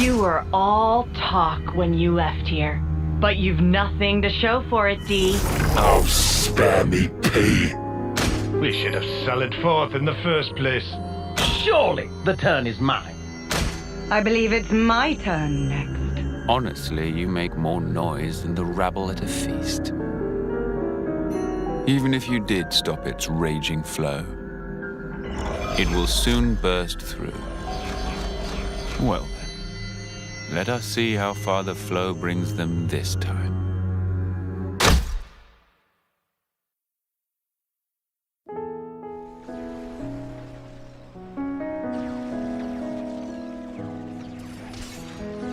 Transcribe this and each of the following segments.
You were all talk when you left here, but you've nothing to show for it, Dee. Oh, spare me, P. We should have sallied forth in the first place. Surely the turn is mine. I believe it's my turn next. Honestly, you make more noise than the rabble at a feast. Even if you did stop its raging flow, it will soon burst through. Well then, let us see how far the flow brings them this time.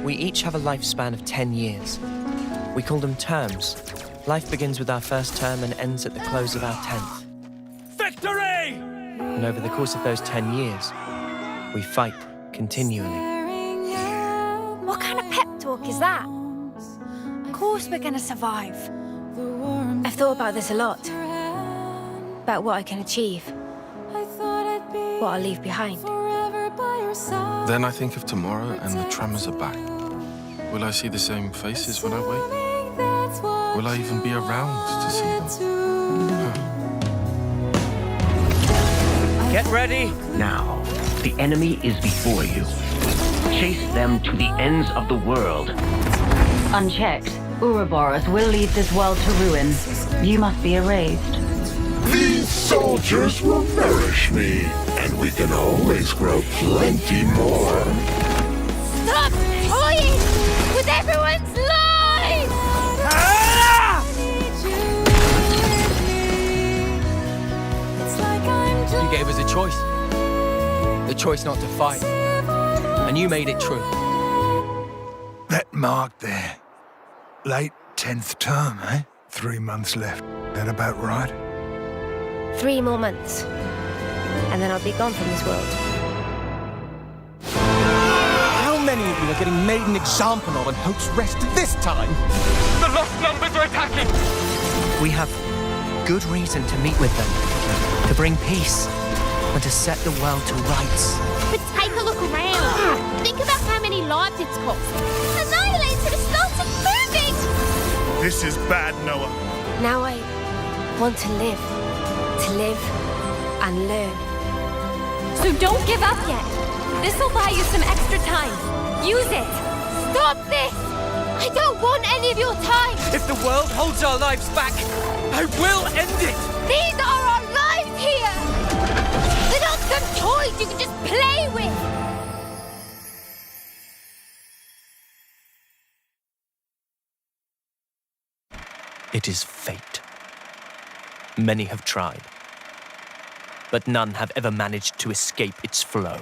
We each have a lifespan of 10 years. We call them terms. Life begins with our first term and ends at the close of our 10th. Victory! And over the course of those 10 years, we fight continually. What kind of pep talk is that? Of course we're gonna survive. I've thought about this a lot. About what I can achieve. What I'll leave behind. Then I think of tomorrow and the tremors are back. Will I see the same faces when I wake? Will I even be around to see them? Get ready! Now, the enemy is before you. Chase them to the ends of the world. Unchecked, Ouroboros will lead this world to ruin. You must be erased. These soldiers will nourish me, and we can always grow plenty more. Stop toying with everyone's lives! You gave us a choice. The choice not to fight. And you made it true. That mark there. Late 10th term, eh? 3 months left. That about right? 3 more months. And then I'll be gone from this world. How many of you are getting made an example of on Hope's Rest this time? The lost numbers are attacking! We have good reason to meet with them. To bring peace. And to set the world to rights. But take a look around. Think about how many lives it's cost. Annihilator started moving! This is bad, Noah. Now I want to live. To live and learn. So don't give up yet. This'll buy you some extra time. Use it. Stop this! I don't want any of your time! If the world holds our lives back, I will end it! These are our lives here! They're not some toys you can just play with! It is fate. Many have tried, but none have ever managed to escape its flow.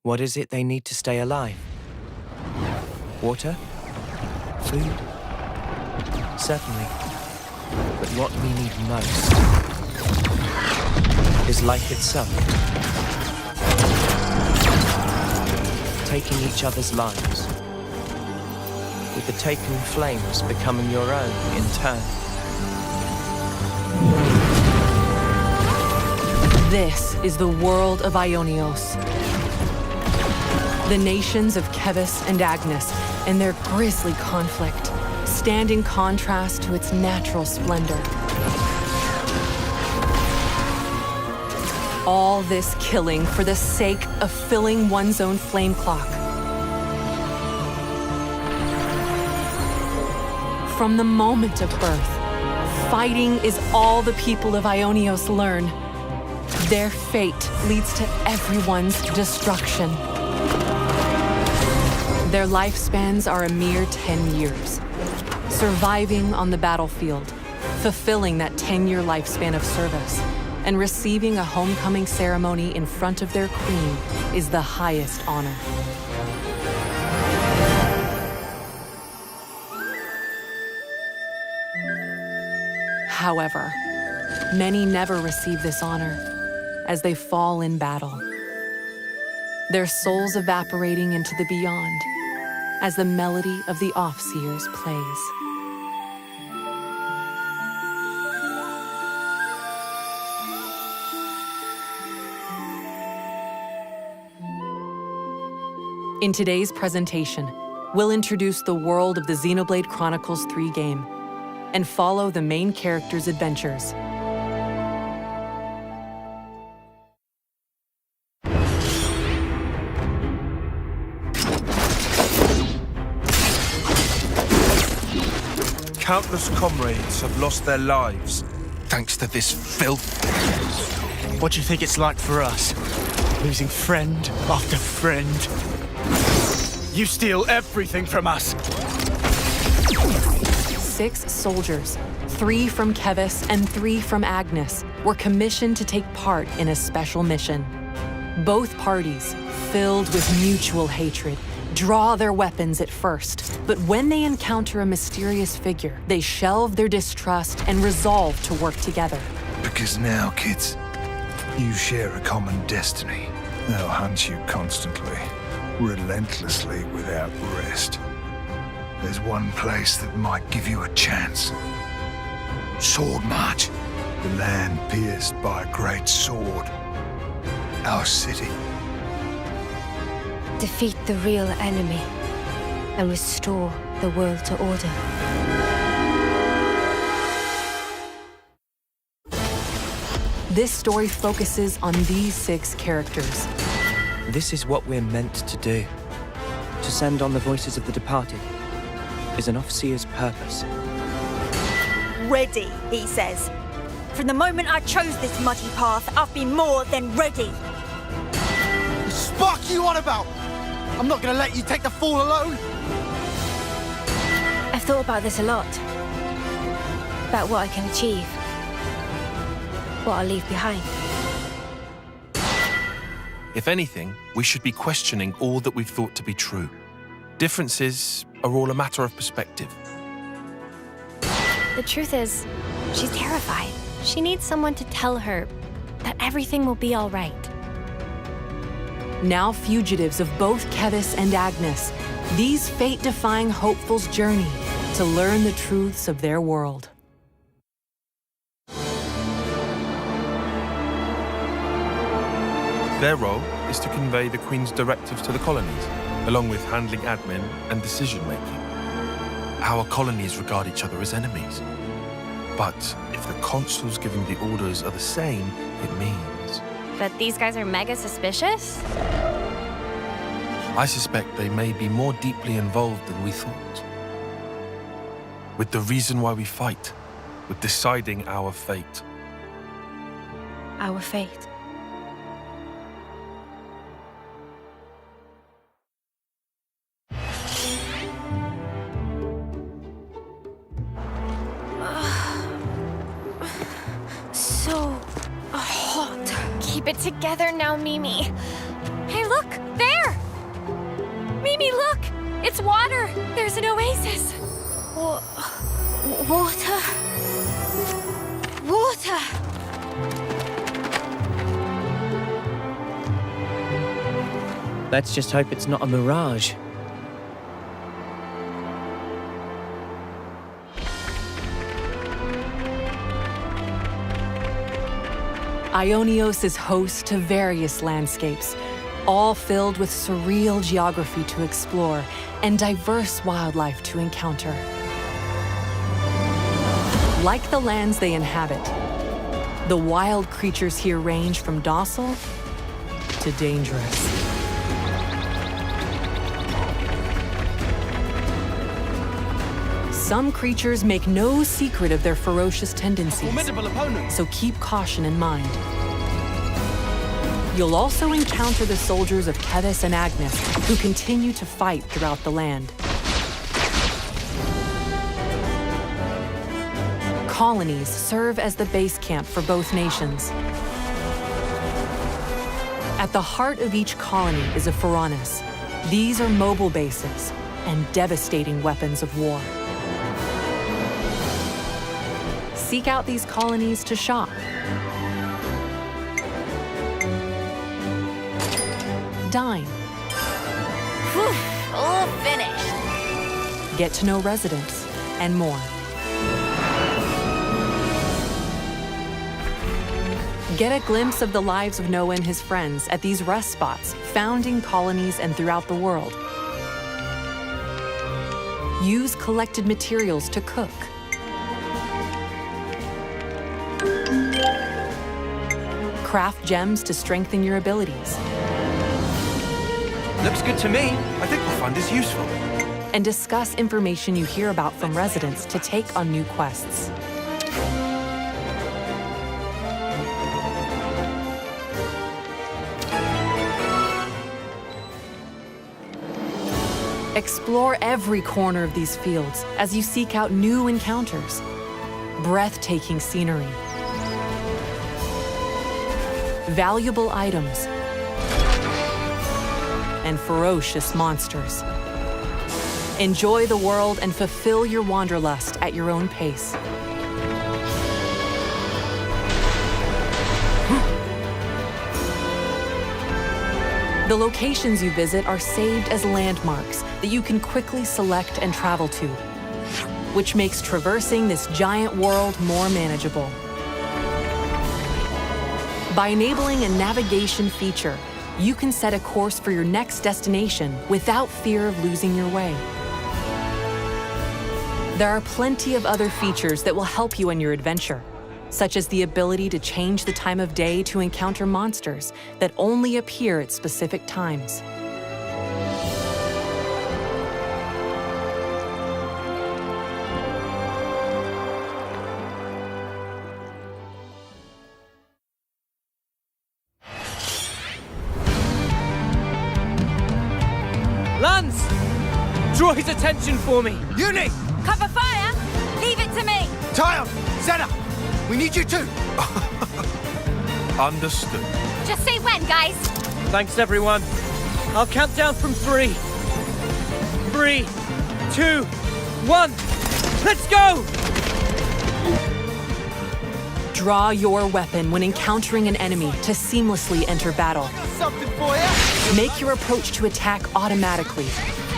What is it they need to stay alive? Water? Food? Certainly. But what we need most is life itself. Taking each other's lives, with the taken flames becoming your own in turn. This is the world of Ionios. The nations of Kevis and Agnes and their grisly conflict stand in contrast to its natural splendor. All this killing for the sake of filling one's own flame clock. From the moment of birth, fighting is all the people of Ionios learn. Their fate leads to everyone's destruction. Their lifespans are a mere 10 years. Surviving on the battlefield, fulfilling that 10-year lifespan of service, and receiving a homecoming ceremony in front of their queen is the highest honor. However, many never receive this honor as they fall in battle. Their souls evaporating into the beyond as the melody of the Offseers plays. In today's presentation, we'll introduce the world of the Xenoblade Chronicles 3 game and follow the main character's adventures. Countless comrades have lost their lives thanks to this filth. What do you think it's like for us? Losing friend after friend. You steal everything from us. 6 soldiers, 3 from Kevis and 3 from Agnes, were commissioned to take part in a special mission. Both parties, filled with mutual hatred, draw their weapons at first, but when they encounter a mysterious figure, they shelve their distrust and resolve to work together. Because now, kids, you share a common destiny. They'll hunt you constantly, relentlessly, without rest. There's one place that might give you a chance. Sword March. The land pierced by a great sword. Our city. Defeat the real enemy and restore the world to order. This story focuses on these 6 characters. This is what we're meant to do. To send on the voices of the departed is an Ofseer's purpose. Ready, he says. From the moment I chose this muddy path, I've been more than ready. The spark you on about? I'm not gonna let you take the fall alone. I've thought about this a lot. About what I can achieve. What I'll leave behind. If anything, we should be questioning all that we've thought to be true. Differences are all a matter of perspective. The truth is, she's terrified. She needs someone to tell her that everything will be all right. Now fugitives of both Kevis and Agnes, these fate-defying hopefuls journey to learn the truths of their world. Their role is to convey the Queen's directives to the colonies, along with handling admin and decision-making. Our colonies regard each other as enemies. But if the consuls giving the orders are the same, it means... But these guys are mega suspicious? I suspect they may be more deeply involved than we thought. With the reason why we fight, with deciding our fate. Our fate. So hot. Keep it together now, Mimi. Hey, look! There! Mimi, look! It's water! There's an oasis! Water? Water! Let's just hope it's not a mirage. Ionios is host to various landscapes, all filled with surreal geography to explore and diverse wildlife to encounter. Like the lands they inhabit, the wild creatures here range from docile to dangerous. Some creatures make no secret of their ferocious tendencies, so keep caution in mind. You'll also encounter the soldiers of Kevis and Agnes, who continue to fight throughout the land. Colonies serve as the base camp for both nations. At the heart of each colony is a Pharaonis. These are mobile bases and devastating weapons of war. Seek out these colonies to shop. Dine. Whew, all finished. Get to know residents, and more. Get a glimpse of the lives of Noah and his friends at these rest spots, found in colonies and throughout the world. Use collected materials to cook. Craft gems to strengthen your abilities. Looks good to me. I think we'll find this useful. And discuss information you hear about from residents to take on new quests. Explore every corner of these fields as you seek out new encounters. Breathtaking scenery. Valuable items. And ferocious monsters. Enjoy the world and fulfill your wanderlust at your own pace. The locations you visit are saved as landmarks that you can quickly select and travel to, which makes traversing this giant world more manageable. By enabling a navigation feature, you can set a course for your next destination without fear of losing your way. There are plenty of other features that will help you in your adventure, such as the ability to change the time of day to encounter monsters that only appear at specific times. Lance! Draw his attention for me! Uni! Cover fire! Leave it to me! Tyon! Zena! We need you too! Understood. Just say when, guys. Thanks, everyone. I'll count down from 3. 3, 2, 1. Let's go! Draw your weapon when encountering an enemy to seamlessly enter battle. Something for you! Make your approach to attack automatically.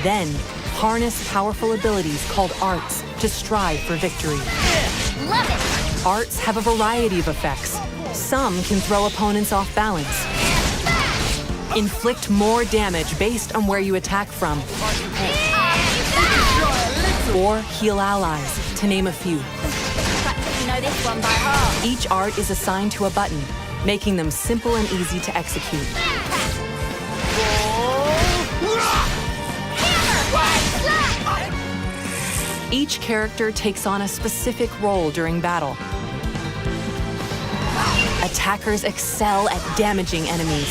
Then, harness powerful abilities called arts to strive for victory. Love it! Arts have a variety of effects. Some can throw opponents off balance. Inflict more damage based on where you attack from. Or heal allies, to name a few. Practically know this one by heart. Each art is assigned to a button, making them simple and easy to execute. Each character takes on a specific role during battle. Attackers excel at damaging enemies.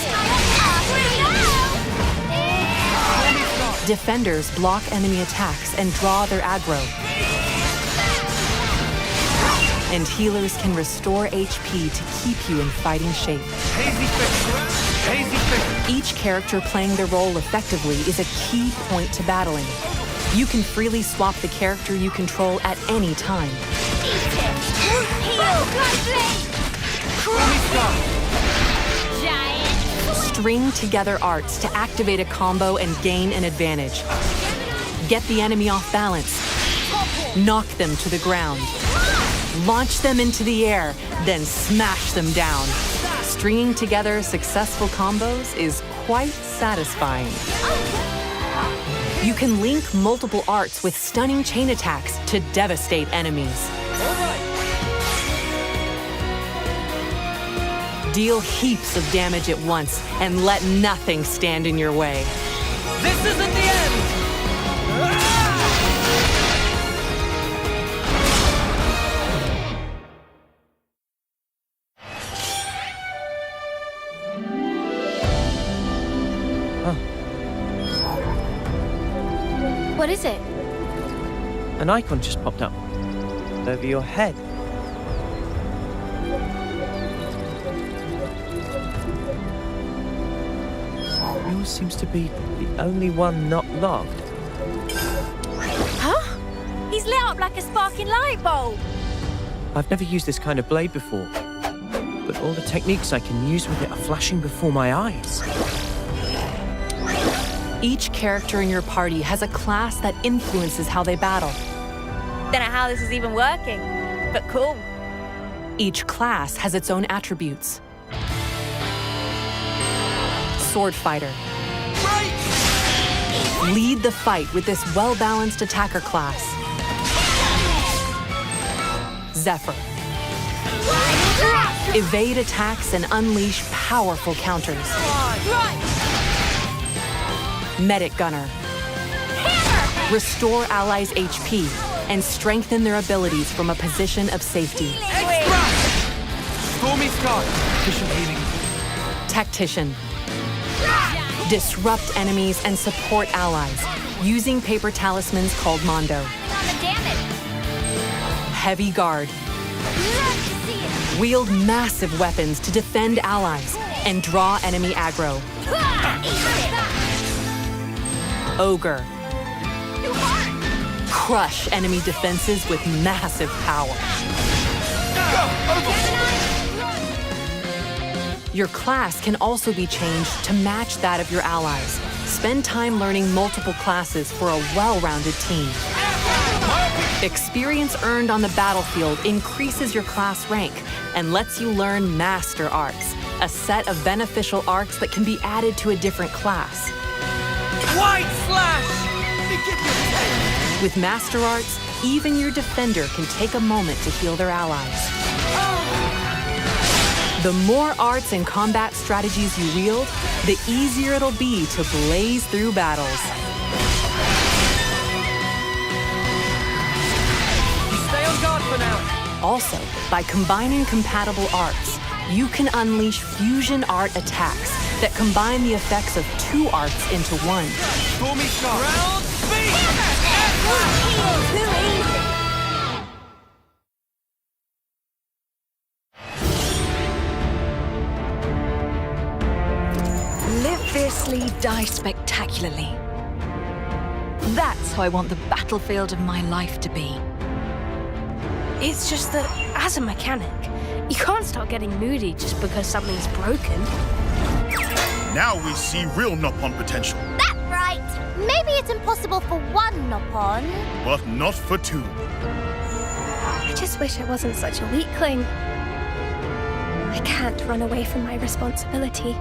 Defenders block enemy attacks and draw their aggro. And healers can restore HP to keep you in fighting shape. Each character playing their role effectively is a key point to battling. You can freely swap the character you control at any time. String together arts to activate a combo and gain an advantage. Get the enemy off balance. Knock them to the ground. Launch them into the air, then smash them down. Stringing together successful combos is quite satisfying. You can link multiple arts with stunning chain attacks to devastate enemies. Deal heaps of damage at once and let nothing stand in your way. This isn't the end! What is it? An icon just popped up over your head. Yours seems to be the only one not logged. Huh? He's lit up like a sparking light bulb. I've never used this kind of blade before, but all the techniques I can use with it are flashing before my eyes. Each character in your party has a class that influences how they battle. Don't know how this is even working, but cool. Each class has its own attributes. sword fighter. Lead the fight with this well-balanced attacker class. Zephyr. Evade attacks and unleash powerful counters. Medic Gunner. Restore allies' HP and strengthen their abilities from a position of safety. Stormy Sky. Efficient healing. Tactician. Disrupt enemies and support allies using paper talismans called Mondo. Heavy Guard. Wield massive weapons to defend allies and draw enemy aggro. Ogre. Crush enemy defenses with massive power. Your class can also be changed to match that of your allies. Spend time learning multiple classes for a well-rounded team. Experience earned on the battlefield increases your class rank and lets you learn Master Arts, a set of beneficial arts that can be added to a different class. White Slash! With Master Arts, even your defender can take a moment to heal their allies. The more arts and combat strategies you wield, the easier it'll be to blaze through battles. Stay on guard for now. Also, by combining compatible arts, you can unleash fusion art attacks that combine the effects of two arts into one. Stormy Sky. Ground speed! Live fiercely, die spectacularly. That's how I want the battlefield of my life to be. It's just that, as a mechanic, you can't start getting moody just because something's broken. Now we see real Nopon potential. That's right. Maybe it's impossible for one Nopon. But not for two. I just wish I wasn't such a weakling. I can't run away from my responsibility.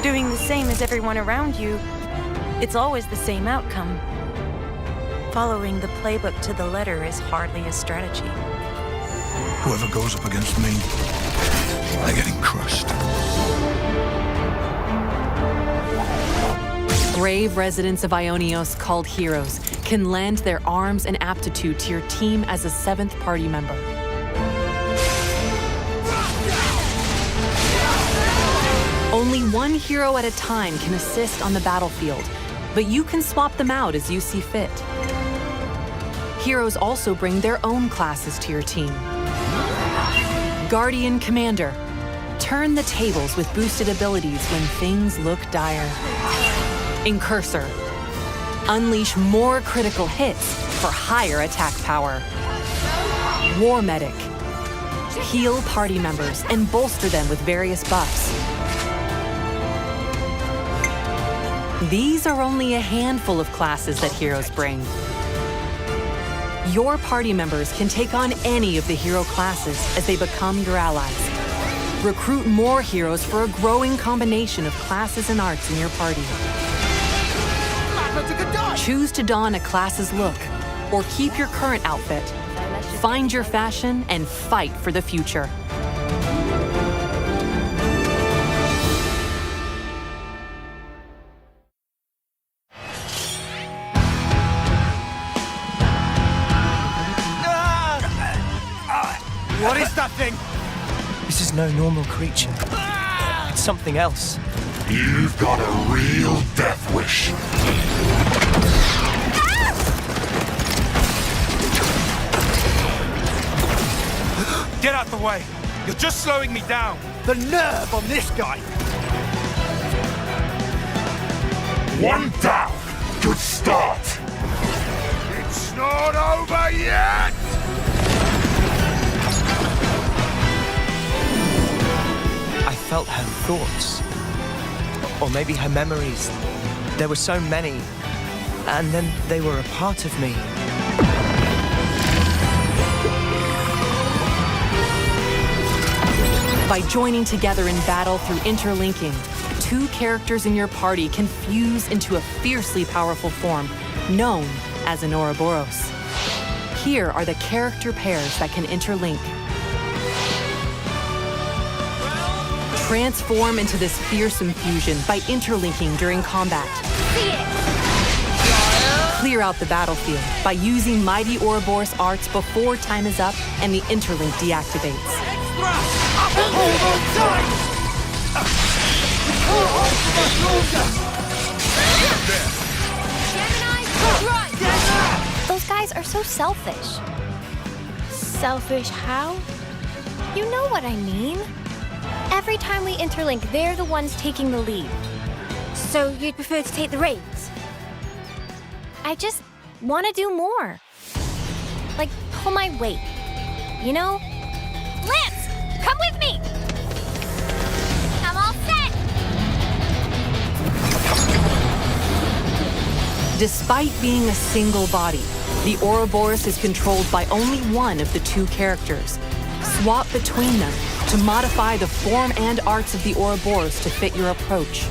Doing the same as everyone around you, it's always the same outcome. Following the playbook to the letter is hardly a strategy. Whoever goes up against me, they're getting crushed. Brave residents of Ionios called heroes can lend their arms and aptitude to your team as a seventh party member. Only one hero at a time can assist on the battlefield, but you can swap them out as you see fit. Heroes also bring their own classes to your team. Guardian Commander. Turn the tables with boosted abilities when things look dire. Incursor. Unleash more critical hits for higher attack power. War Medic. Heal party members and bolster them with various buffs. These are only a handful of classes that heroes bring. Your party members can take on any of the hero classes as they become your allies. Recruit more heroes for a growing combination of classes and arts in your party. Choose to don a class's look, or keep your current outfit. Find your fashion and fight for the future. What is that thing? This is no normal creature. It's something else. You've got a real death wish. Get out the way. You're just slowing me down. The nerve on this guy. One down. Good start. It's not over yet. I felt her thoughts. Or maybe her memories. There were so many. And then they were a part of me. By joining together in battle through interlinking, 2 characters in your party can fuse into a fiercely powerful form known as an Ouroboros. Here are the character pairs that can interlink. Transform into this fearsome fusion by interlinking during combat. Clear out the battlefield by using Mighty Ouroboros arts before time is up and the interlink deactivates. Those guys are so selfish. Selfish how? You know what I mean. Every time we interlink, they're the ones taking the lead. So you'd prefer to take the reins? I just want to do more. Like, pull my weight. You know? Lance, come with me! I'm all set! Despite being a single body, the Ouroboros is controlled by only one of the 2 characters. Swap between them to modify the form and arts of the Ouroboros to fit your approach.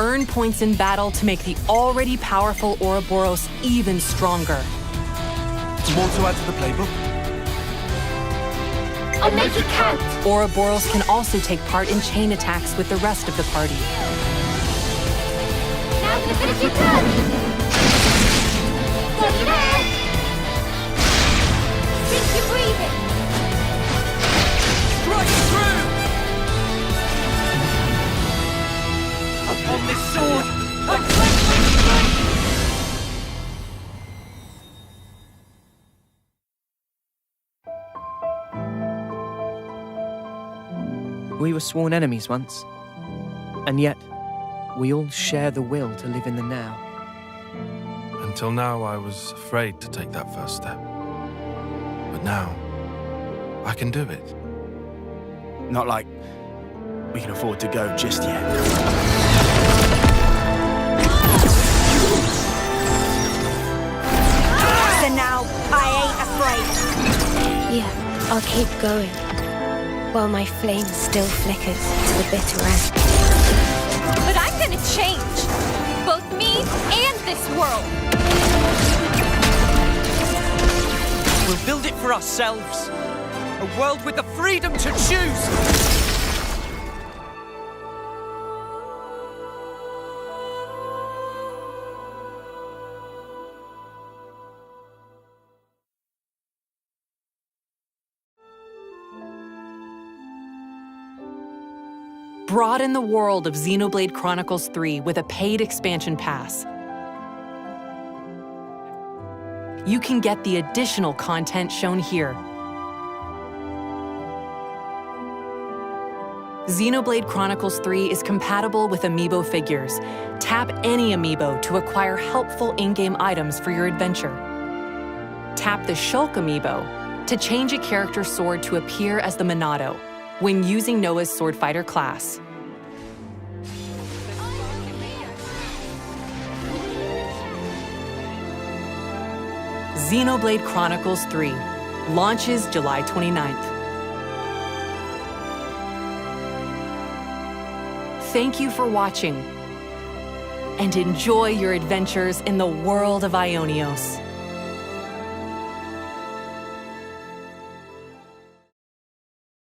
Earn points in battle to make the already powerful Ouroboros even stronger. More to add to the playbook? I'll make it count! Ouroboros can also take part in chain attacks with the rest of the party. Now to finish your turn! Steady there! Keep your breathing! Right through! Upon this sword! We were sworn enemies once, and yet we all share the will to live in the now. Until now, I was afraid to take that first step. But now, I can do it. Not like we can afford to go just yet. So now, I ain't afraid. Yeah, I'll keep going. While my flame still flickers to the bitter end. But I'm gonna change. Both me and this world. We'll build it for ourselves. A world with the freedom to choose. Broaden the world of Xenoblade Chronicles 3 with a paid expansion pass. You can get the additional content shown here. Xenoblade Chronicles 3 is compatible with amiibo figures. Tap any amiibo to acquire helpful in-game items for your adventure. Tap the Shulk amiibo to change a character's sword to appear as the Monado when using Noah's Swordfighter class. Xenoblade Chronicles 3 launches July 29th. Thank you for watching, and enjoy your adventures in the world of Ionios.